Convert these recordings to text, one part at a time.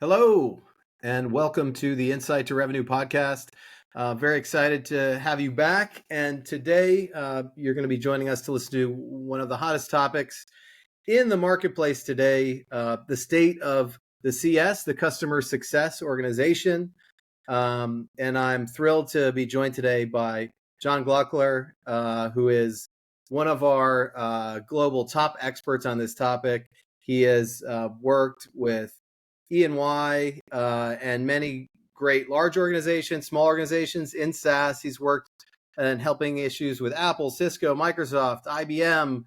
Hello, and welcome to the Insight to Revenue podcast. Very excited to have you back. And today, you're going to be joining us to listen to one of the hottest topics in the marketplace today, the state of the CS, the Customer Success Organization. And I'm thrilled to be joined today by John Gloekler, who is one of our global top experts on this topic. He has worked with E&Y and many great large organizations, small organizations in SaaS. He's worked and helping issues with Apple, Cisco, Microsoft, IBM,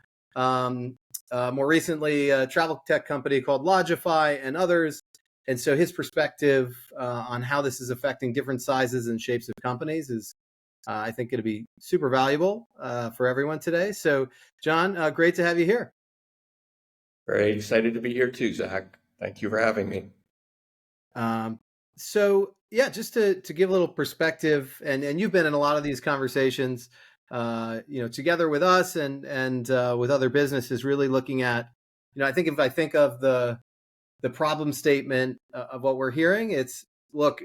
more recently a travel tech company called Logify and others. And so his perspective on how this is affecting different sizes and shapes of companies is, I think, going to be super valuable for everyone today. So, John, great to have you here. Very excited to be here too, Zach. Thank you for having me. Just to give a little perspective, and you've been in a lot of these conversations, together with us and with other businesses, really looking at, I think if I think of the problem statement of what we're hearing, it's look,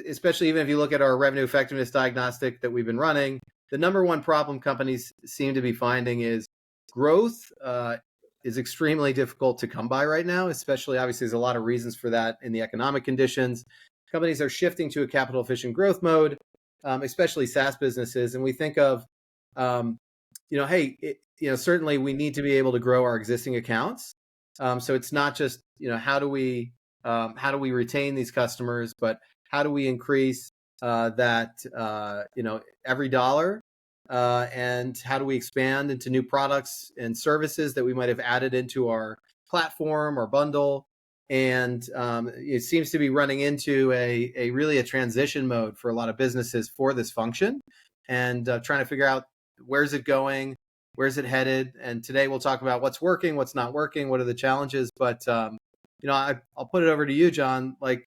especially even if you look at our revenue effectiveness diagnostic that we've been running, the number one problem companies seem to be finding is growth is extremely difficult to come by right now, especially obviously there's a lot of reasons for that in the economic conditions. Companies are shifting to a capital efficient growth mode, especially SaaS businesses. And we think of, certainly we need to be able to grow our existing accounts. So it's not just, how do we retain these customers, but how do we increase every dollar? And how do we expand into new products and services that we might have added into our platform or bundle? And it seems to be running into a really a transition mode for a lot of businesses for this function, and trying to figure out where's it going, where's it headed. And today we'll talk about what's working, what's not working, what are the challenges. But I'll put it over to you, John. Like,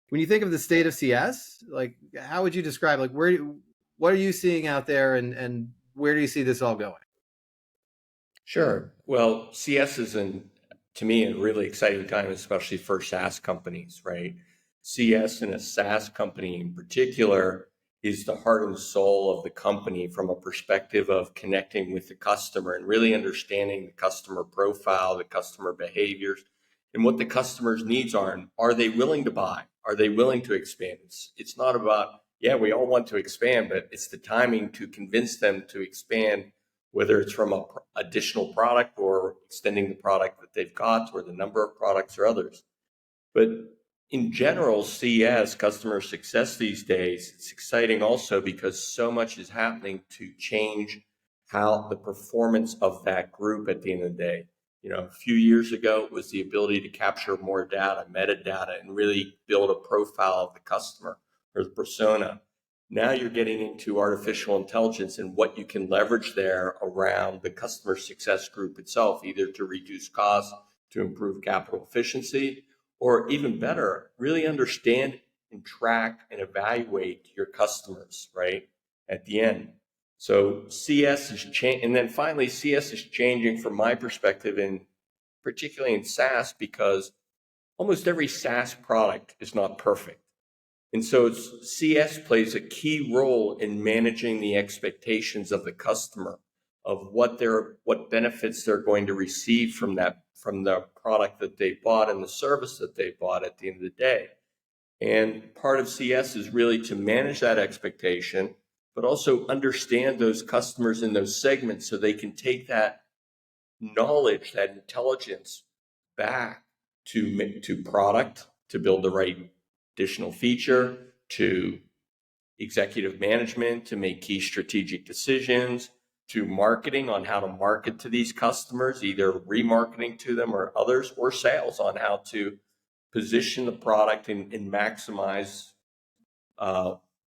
when you think of the state of CS, like, how would you describe, like, what are you seeing out there, and where do you see this all going? Sure. Well, CS is, to me, a really exciting time, especially for SaaS companies, right? CS in a SaaS company in particular is the heart and soul of the company from a perspective of connecting with the customer and really understanding the customer profile, the customer behaviors, and what the customer's needs are. And are they willing to buy? Are they willing to expand? It's not about, yeah, we all want to expand, but it's the timing to convince them to expand, whether it's from an additional product or extending the product that they've got or the number of products or others. But in general, CS, customer success these days, it's exciting also because so much is happening to change how the performance of that group at the end of the day. A few years ago, it was the ability to capture more data, metadata, and really build a profile of the customer or the persona. Now you're getting into artificial intelligence and what you can leverage there around the customer success group itself, either to reduce costs, to improve capital efficiency, or even better, really understand and track and evaluate your customers, right, at the end. So CS is changing, and then finally, CS is changing from my perspective, and particularly in SaaS, because almost every SaaS product is not perfect. And so CS plays a key role in managing the expectations of the customer of what benefits they're going to receive from the product that they bought and the service that they bought at the end of the day. And part of CS is really to manage that expectation, but also understand those customers in those segments so they can take that knowledge, that intelligence back to product, to build the right additional feature, to executive management, to make key strategic decisions, to marketing on how to market to these customers, either remarketing to them or others, or sales on how to position the product and maximize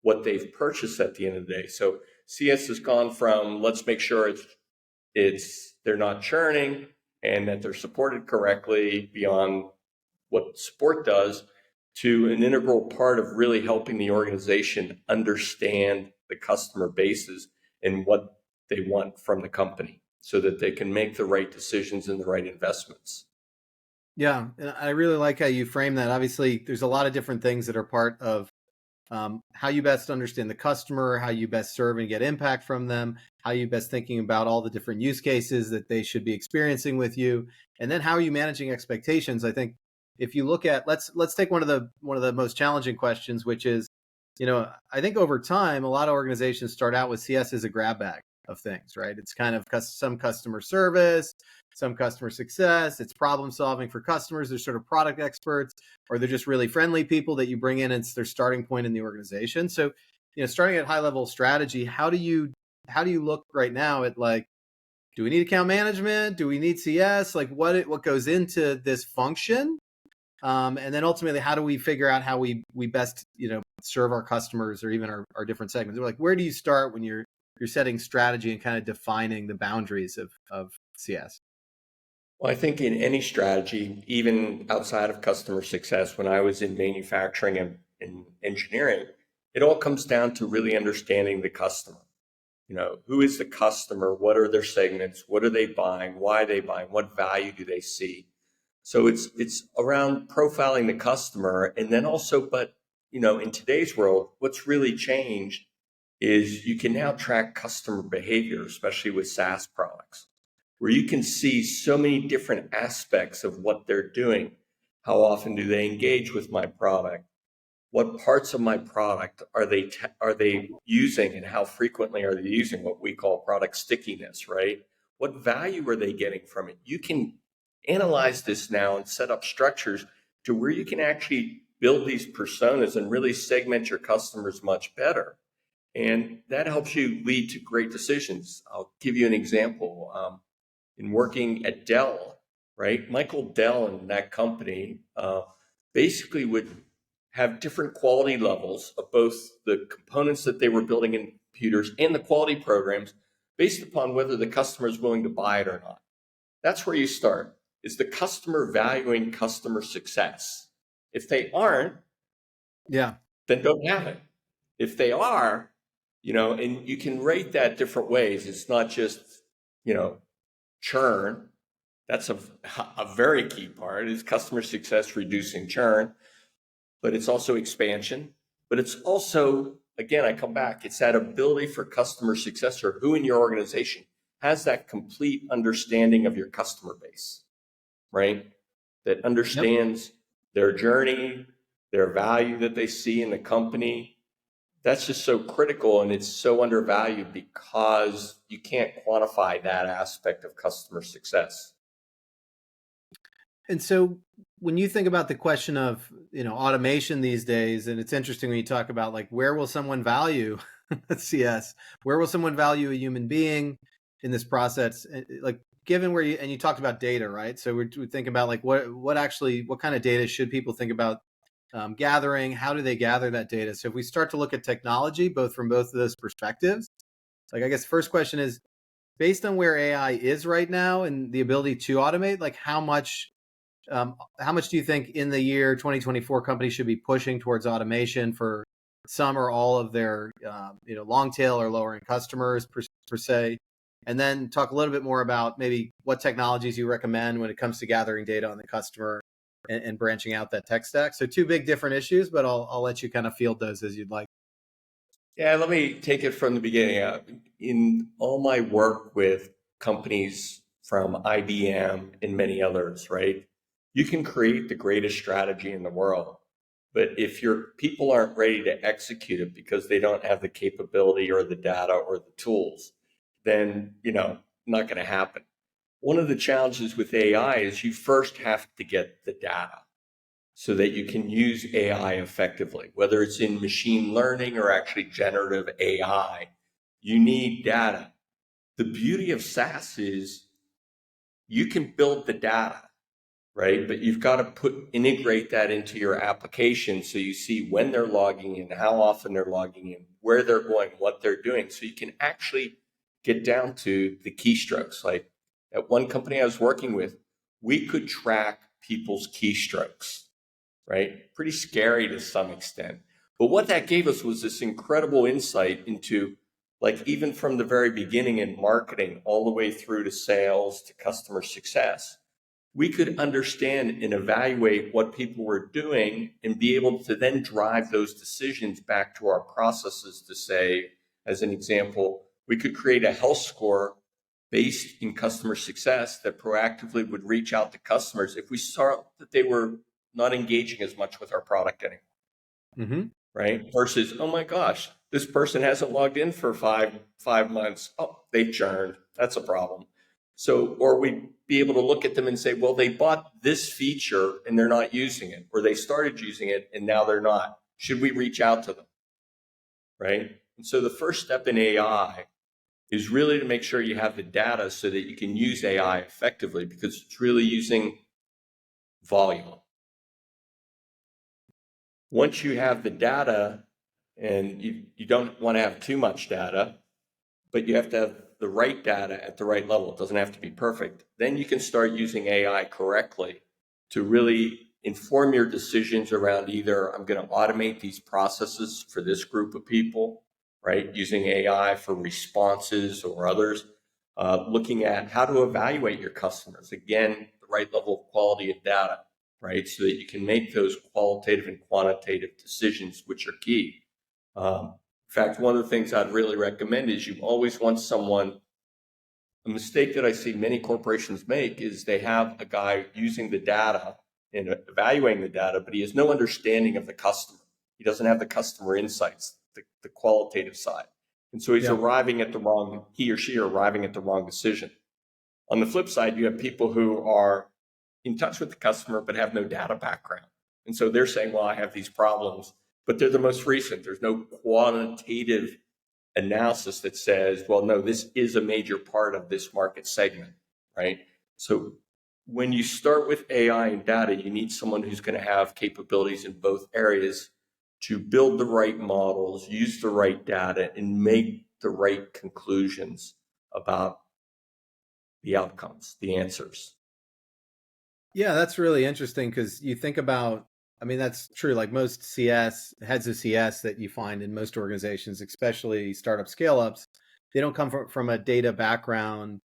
what they've purchased at the end of the day. So CS has gone from let's make sure they're not churning and that they're supported correctly beyond what support does, to an integral part of really helping the organization understand the customer bases and what they want from the company so that they can make the right decisions and the right investments. Yeah, and I really like how you frame that. Obviously, there's a lot of different things that are part of how you best understand the customer, how you best serve and get impact from them, how you best thinking about all the different use cases that they should be experiencing with you, and then how are you managing expectations. I think if you look at let's take one of the most challenging questions, which is, I think over time a lot of organizations start out with CS as a grab bag of things, right? It's kind of some customer service, some customer success, it's problem solving for customers. They're sort of product experts, or they're just really friendly people that you bring in. And it's their starting point in the organization. So, starting at high level strategy, how do you look right now at, like, do we need account management? Do we need CS? Like, what goes into this function? And then ultimately, how do we figure out how we best serve our customers, or even our different segments? Like, where do you start when you're setting strategy and kind of defining the boundaries of CS? Well, I think in any strategy, even outside of customer success, when I was in manufacturing and engineering, it all comes down to really understanding the customer. Who is the customer? What are their segments? What are they buying? Why are they buying? What value do they see? So it's around profiling the customer, and then also, but in today's world, what's really changed is you can now track customer behavior, especially with SaaS products, where you can see so many different aspects of what they're doing. How often do they engage with my product? What parts of my product are they using, and how frequently are they using what we call product stickiness, right? What value are they getting from it? You can analyze this now and set up structures to where you can actually build these personas and really segment your customers much better. And that helps you lead to great decisions. I'll give you an example. In working at Dell, right? Michael Dell and that company basically would have different quality levels of both the components that they were building in computers and the quality programs based upon whether the customer is willing to buy it or not. That's where you start. Is the customer valuing customer success? If they aren't, Yeah. then don't have it. If they are, and you can rate that different ways. It's not just, you know, churn. That's a very key part is customer success, reducing churn, but it's also expansion. But it's also, again, I come back, it's that ability for customer success, or who in your organization has that complete understanding of your customer base, right? That Yep. understands their journey, their value that they see in the company. That's just so critical, and it's so undervalued because you can't quantify that aspect of customer success. And so when you think about the question of, automation these days, and it's interesting when you talk about, like, where will someone value CS? Where will someone value a human being in this process? Like, given where you talked about data, right? So we're thinking about, like, what kind of data should people think about gathering? How do they gather that data? So if we start to look at technology, both from both of those perspectives, like, I guess first question is, based on where AI is right now and the ability to automate, like, how much do you think in the year 2024 companies should be pushing towards automation for some or all of their long tail or lower end customers per se? And then talk a little bit more about maybe what technologies you recommend when it comes to gathering data on the customer and branching out that tech stack. So two big different issues, but I'll let you kind of field those as you'd like. Yeah, let me take it from the beginning. In all my work with companies from IBM and many others, right? You can create the greatest strategy in the world, but if your people aren't ready to execute it because they don't have the capability or the data or the tools, then, not going to happen. One of the challenges with AI is you first have to get the data so that you can use AI effectively, whether it's in machine learning or actually generative AI. You need data. The beauty of SaaS is you can build the data, right? But you've got to integrate that into your application so you see when they're logging in, how often they're logging in, where they're going, what they're doing. So you can actually get down to the keystrokes. Like at one company I was working with, we could track people's keystrokes, right? Pretty scary to some extent. But what that gave us was this incredible insight into, like, even from the very beginning in marketing all the way through to sales to customer success, we could understand and evaluate what people were doing and be able to then drive those decisions back to our processes to say, as an example, we could create a health score based in customer success that proactively would reach out to customers if we saw that they were not engaging as much with our product anymore. Mm-hmm. Right? Versus, oh my gosh, this person hasn't logged in for five months. Oh, they churned. That's a problem. So, or we'd be able to look at them and say, well, they bought this feature and they're not using it, or they started using it and now they're not. Should we reach out to them? Right? And so the first step in AI is really to make sure you have the data so that you can use AI effectively, because it's really using volume. Once you have the data, and you don't want to have too much data, but you have to have the right data at the right level. It doesn't have to be perfect. Then you can start using AI correctly to really inform your decisions around either I'm going to automate these processes for this group of people, right? Using AI for responses or others, looking at how to evaluate your customers. Again, the right level of quality of data, right? So that you can make those qualitative and quantitative decisions, which are key. In fact, one of the things I'd really recommend is you always want someone. A mistake that I see many corporations make is they have a guy using the data and evaluating the data, but he has no understanding of the customer. He doesn't have the customer insights, the qualitative side. And so he or she are arriving at the wrong decision. On the flip side, you have people who are in touch with the customer, but have no data background. And so they're saying, well, I have these problems, but they're the most recent. There's no quantitative analysis that says, well, no, this is a major part of this market segment, right? So when you start with AI and data, you need someone who's going to have capabilities in both areas to build the right models, use the right data, and make the right conclusions about the outcomes, the answers. Yeah, that's really interesting because you think about, I mean, that's true. Like most heads of CS that you find in most organizations, especially startup scale ups, they don't come from a data background,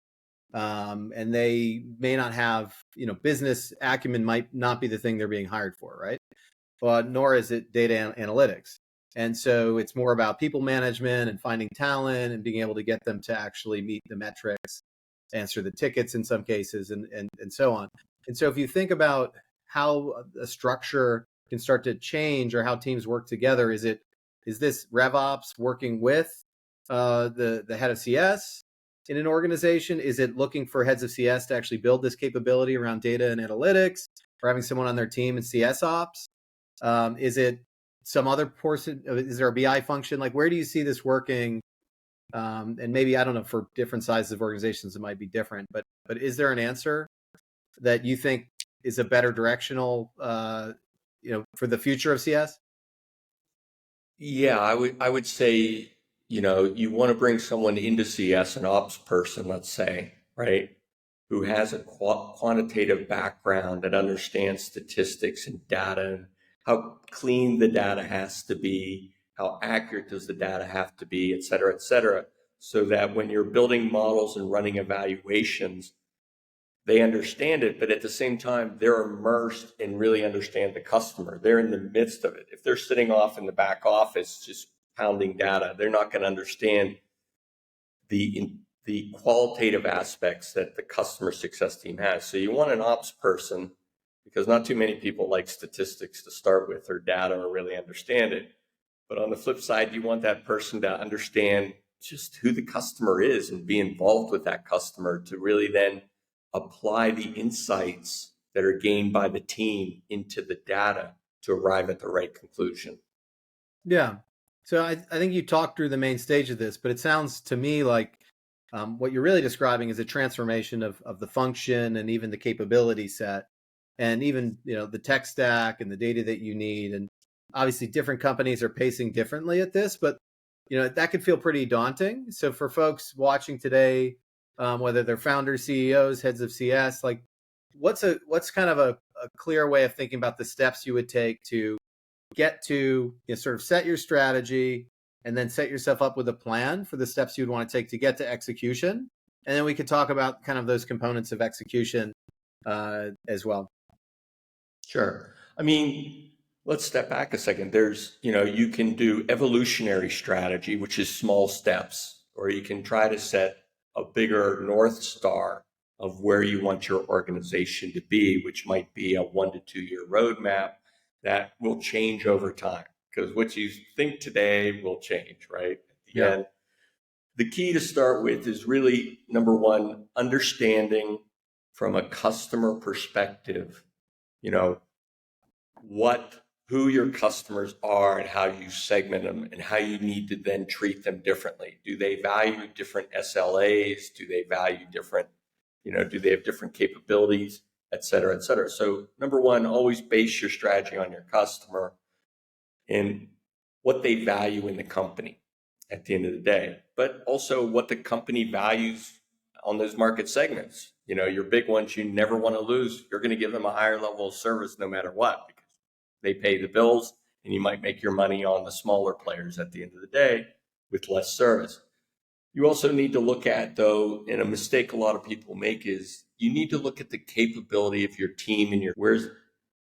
and they may not have, business acumen might not be the thing they're being hired for, right? But nor is it data analytics. And so it's more about people management and finding talent and being able to get them to actually meet the metrics, answer the tickets in some cases, and so on. And so if you think about how a structure can start to change or how teams work together, is this RevOps working with the head of CS in an organization? Is it looking for heads of CS to actually build this capability around data and analytics, or having someone on their team in CS ops? Is it some other portion? Is there a BI function? Like, where do you see this working? And maybe, I don't know, for different sizes of organizations, it might be different, but is there an answer that you think is a better directional, for the future of CS? Yeah, I would say, you want to bring someone into CS, an ops person, let's say, right, who has a quantitative background that understands statistics and data, and how clean the data has to be, how accurate does the data have to be, et cetera, so that when you're building models and running evaluations, they understand it, but at the same time, they're immersed and really understand the customer. They're in the midst of it. If they're sitting off in the back office just pounding data, they're not going to understand the qualitative aspects that the customer success team has. So you want an ops person, because not too many people like statistics to start with, or data, or really understand it. But on the flip side, you want that person to understand just who the customer is and be involved with that customer to really then apply the insights that are gained by the team into the data to arrive at the right conclusion. Yeah. So I think you talked through the main stage of this, but it sounds to me like what you're really describing is a transformation of the function and even the capability set, and even the tech stack and the data that you need. And obviously, different companies are pacing differently at this, but that could feel pretty daunting. So for folks watching today, whether they're founders, CEOs, heads of CS, like what's kind of a clear way of thinking about the steps you would take to get to sort of set your strategy and then set yourself up with a plan for the steps you'd want to take to get to execution. And then we could talk about kind of those components of execution as well. Sure. I mean, let's step back a second. There's, you can do evolutionary strategy, which is small steps, or you can try to set a bigger North Star of where you want your organization to be, which might be a 1 to 2 year roadmap that will change over time. Because what you think today will change, right? At the end. The key to start with is really, number one, understanding from a customer perspective, you know, who your customers are and how you segment them and how you need to then treat them differently. Do they value different SLAs? Do they value different, do they have different capabilities, et cetera, et cetera. So number one, always base your strategy on your customer and what they value in the company at the end of the day, but also what the company values on those market segments. Your big ones you never want to lose. You're going to give them a higher level of service no matter what, because they pay the bills and you might make your money on the smaller players at the end of the day with less service. You also need to look at, though, and a mistake a lot of people make is you need to look at the capability of your team and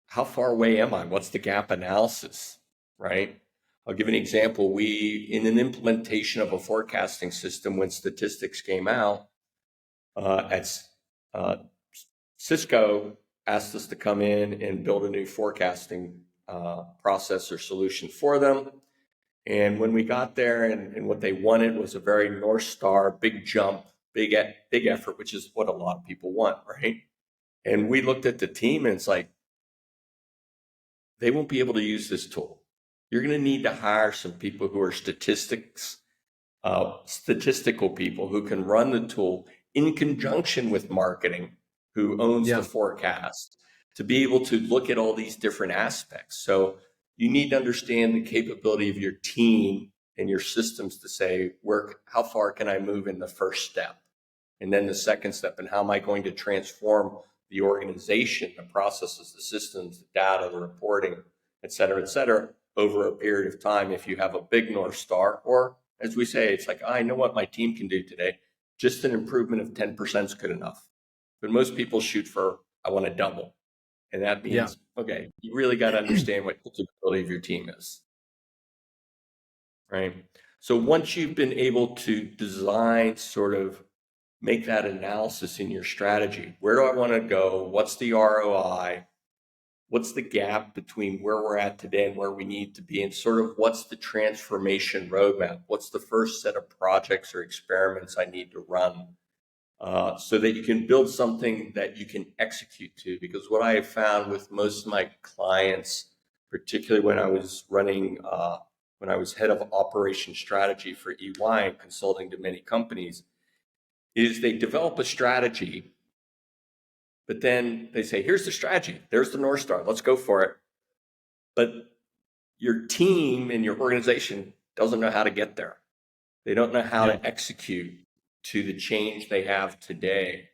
how far away am I? What's the gap analysis, right? I'll give an example. In an implementation of a forecasting system, when statistics came out, Cisco asked us to come in and build a new forecasting process or solution for them. And when we got there and what they wanted was a very North Star, big jump, big effort, which is what a lot of people want, right? And we looked at the team and it's like, they won't be able to use this tool. You're going to need to hire some people who are statistical people who can run the tool in conjunction with marketing, who owns the forecast, to be able to look at all these different aspects. So you need to understand the capability of your team and your systems to say, how far can I move in the first step? And then the second step, and how am I going to transform the organization, the processes, the systems, the data, the reporting, et cetera, over a period of time. If you have a big North Star, or as we say, it's like, I know what my team can do today. Just an improvement of 10% is good enough. But most people shoot for, I want to double. And that means, okay, you really got to understand what the capability of your team is, right? So once you've been able to design, sort of make that analysis in your strategy, where do I want to go? What's the ROI? What's the gap between where we're at today and where we need to be? And sort of what's the transformation roadmap? What's the first set of projects or experiments I need to run so that you can build something that you can execute to? Because what I have found with most of my clients, particularly when I was when I was head of operation strategy for EY and consulting to many companies, is they develop a strategy, but then they say, here's the strategy. There's the North Star. Let's go for it. But your team and your organization doesn't know how to get there. They don't know how to execute to the change they have today.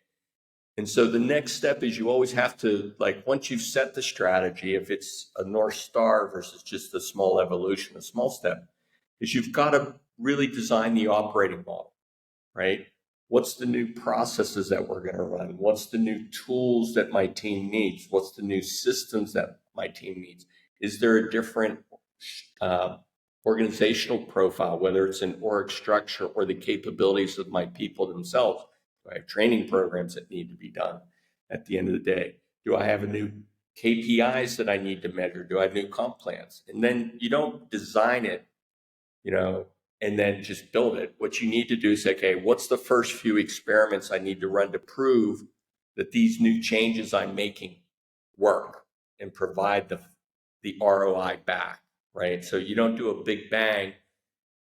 And so the next step is you always have to, once you've set the strategy, if it's a North Star versus just a small evolution, a small step, is you've got to really design the operating model, right? What's the new processes that we're going to run? What's the new tools that my team needs? What's the new systems that my team needs? Is there a different organizational profile, whether it's an org structure or the capabilities of my people themselves? Do I have training programs that need to be done at the end of the day? Do I have a new KPIs that I need to measure? Do I have new comp plans? And then you don't design it, and then just build it. What you need to do is say, okay, what's the first few experiments I need to run to prove that these new changes I'm making work and provide the ROI back, right? So you don't do a big bang.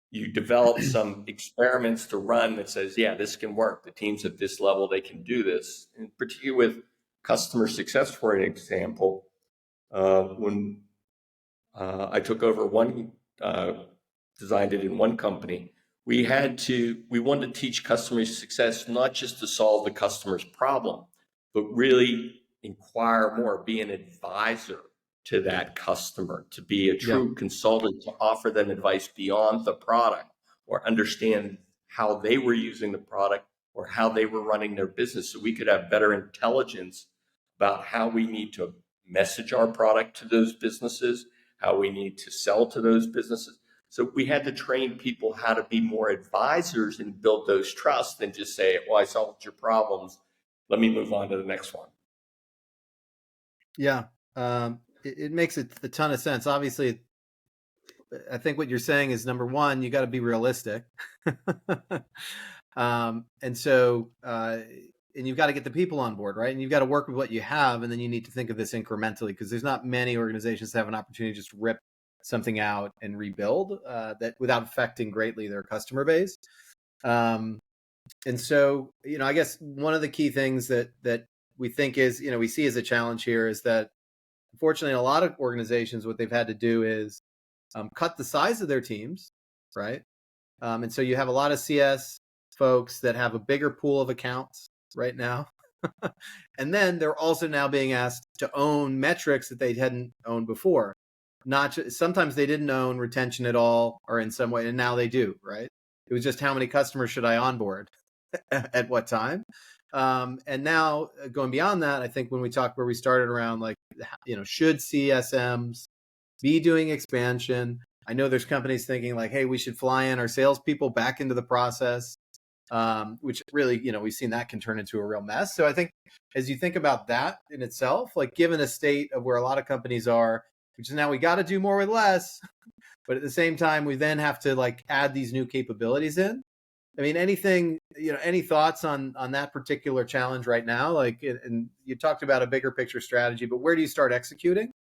You develop some experiments to run that says, yeah, this can work. The teams at this level, they can do this. And particularly with customer success, for an example, when I took over designed it in one company, we wanted to teach customer success, not just to solve the customer's problem, but really inquire more, be an advisor to that customer, to be a true consultant, to offer them advice beyond the product, or understand how they were using the product or how they were running their business, so we could have better intelligence about how we need to message our product to those businesses, how we need to sell to those businesses. So we had to train people how to be more advisors and build those trusts than just say, well, I solved your problems. Let me move on to the next one. Yeah. It makes a ton of sense. Obviously, I think what you're saying is, number one, you got to be realistic. And so, and you've got to get the people on board, right? And you've got to work with what you have. And then you need to think of this incrementally, because there's not many organizations that have an opportunity to just rip something out and rebuild that without affecting greatly their customer base. And so, I guess one of the key things that we think is, we see as a challenge here is that, unfortunately, in a lot of organizations, what they've had to do is cut the size of their teams, right? And so you have a lot of CS folks that have a bigger pool of accounts right now. And then they're also now being asked to own metrics that they hadn't owned before. Not just, sometimes they didn't own retention at all, or in some way, and now they do, right? It was just, how many customers should I onboard at what time? And now, going beyond that, I think when we talk where we started around, like, should CSMs be doing expansion? I know there's companies thinking like, hey, we should fly in our salespeople back into the process, which really, we've seen that can turn into a real mess. So I think as you think about that in itself, like, given a state of where a lot of companies are, which is now we got to do more with less, but at the same time, we then have to like add these new capabilities in. I mean, anything, any thoughts on that particular challenge right now? Like, and you talked about a bigger picture strategy, but where do you start executing?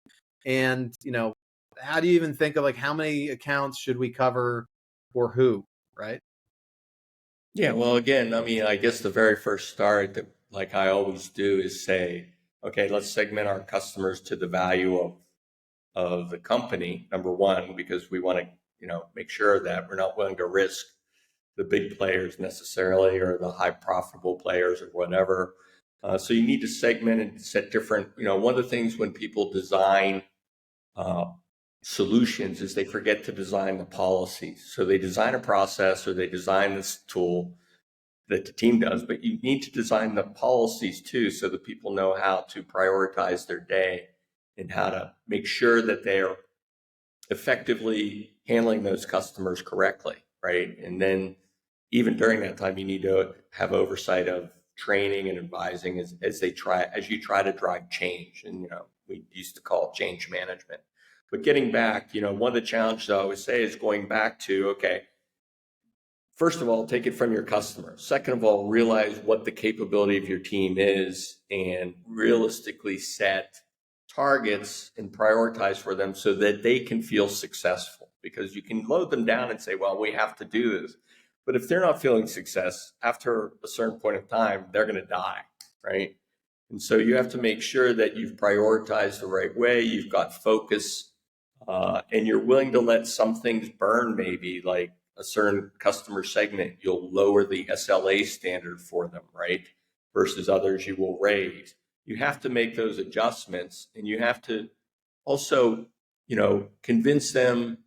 And, how do you even think of like, how many accounts should we cover for who, right? Yeah, well, again, I mean, I guess the very first start that, like I always do, is say, okay, let's segment our customers to the value of the company, number one, because we want to, make sure that we're not willing to risk the big players necessarily, or the high profitable players, or whatever. So you need to segment and set different, one of the things when people design uh, solutions is they forget to design the policies. So they design a process, or they design this tool that the team does, but you need to design the policies too, so that people know how to prioritize their day and how to make sure that they're effectively handling those customers correctly, right? And then even during that time, you need to have oversight of training and advising as you try to drive change. And we used to call it change management. But getting back, one of the challenges I always say is going back to, okay, first of all, take it from your customer. Second of all, realize what the capability of your team is and realistically set targets and prioritize for them so that they can feel successful. Because you can load them down and say, well, we have to do this. But if they're not feeling success after a certain point of time, they're going to die, right? And so you have to make sure that you've prioritized the right way, you've got focus, and you're willing to let some things burn, maybe like a certain customer segment, you'll lower the SLA standard for them, right? Versus others you will raise. You have to make those adjustments, and you have to also, convince them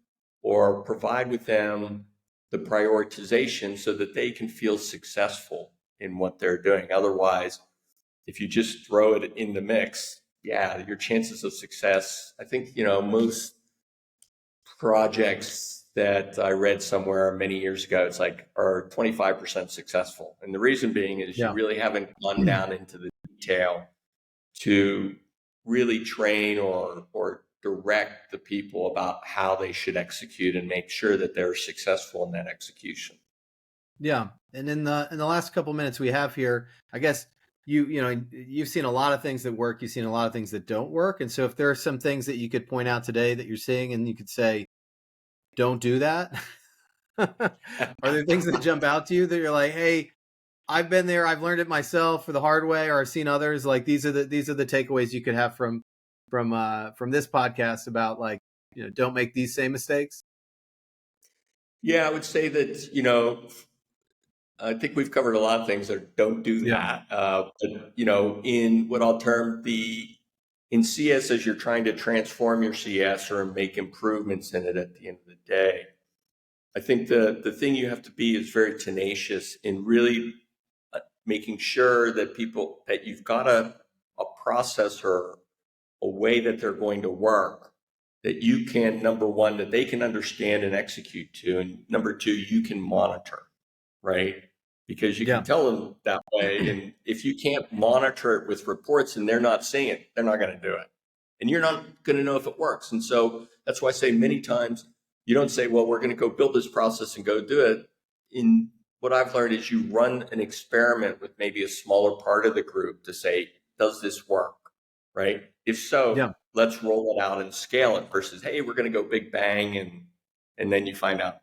or provide with them the prioritization so that they can feel successful in what they're doing. Otherwise, if you just throw it in the mix, yeah, your chances of success, I think, most projects that I read somewhere many years ago, it's like are 25% successful. And the reason being is you really haven't gone down into the detail to really train or direct the people about how they should execute and make sure that they're successful in that execution. Yeah. And in the last couple minutes we have here, I guess you've seen a lot of things that work, you've seen a lot of things that don't work. And so if there are some things that you could point out today that you're seeing and you could say, don't do that. Are there things that jump out to you that you're like, hey, I've been there, I've learned it myself for the hard way, or I've seen others, like these are the takeaways you could have from this podcast about, like, don't make these same mistakes? Yeah, I would say that, I think we've covered a lot of things that don't do that. But, in what I'll term in CS, as you're trying to transform your CS or make improvements in it at the end of the day, I think the thing you have to be is very tenacious in really making sure that you've got a process or a way that they're going to work that you can, number one, that they can understand and execute to, and number two, you can monitor, right? Because you can tell them that way, and if you can't monitor it with reports and they're not seeing it, they're not going to do it. And you're not going to know if it works. And so that's why I say many times, you don't say, well, we're going to go build this process and go do it. In what I've learned is you run an experiment with maybe a smaller part of the group to say, does this work? Right? If so, let's roll it out and scale it versus, hey, we're going to go big bang. And then you find out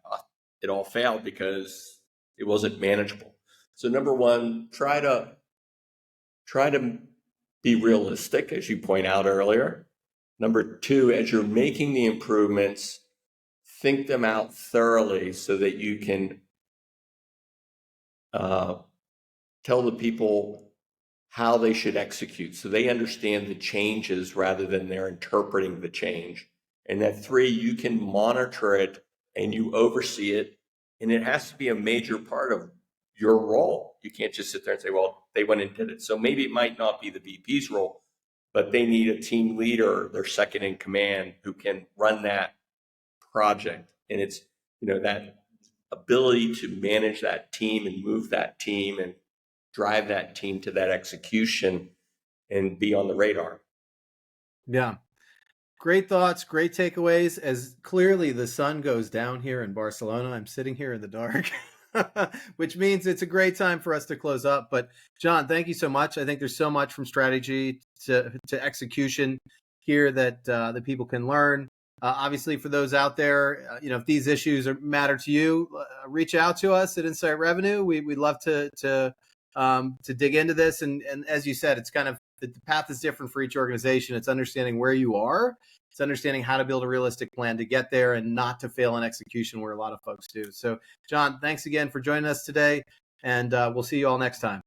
it all failed because it wasn't manageable. So number one, try to be realistic, as you point out earlier. Number two, as you're making the improvements, think them out thoroughly so that you can tell the people how they should execute so they understand the changes rather than they're interpreting the change. And that three, you can monitor it and you oversee it. And it has to be a major part of your role. You can't just sit there and say, well, they went and did it. So maybe it might not be the VP's role, but they need a team leader, their second in command, who can run that project. And it's, that ability to manage that team and move that team and drive that team to that execution and be on the radar. Yeah. Great thoughts, great takeaways. As clearly the sun goes down here in Barcelona, I'm sitting here in the dark, which means it's a great time for us to close up. But John, thank you so much. I think there's so much from strategy to execution here that people can learn. Obviously, for those out there, if these issues matter to you, reach out to us at Insight Revenue. We'd love to dig into this. And as you said, it's kind of the path is different for each organization. It's understanding where you are. It's understanding how to build a realistic plan to get there and not to fail in execution where a lot of folks do. So, John, thanks again for joining us today, and we'll see you all next time.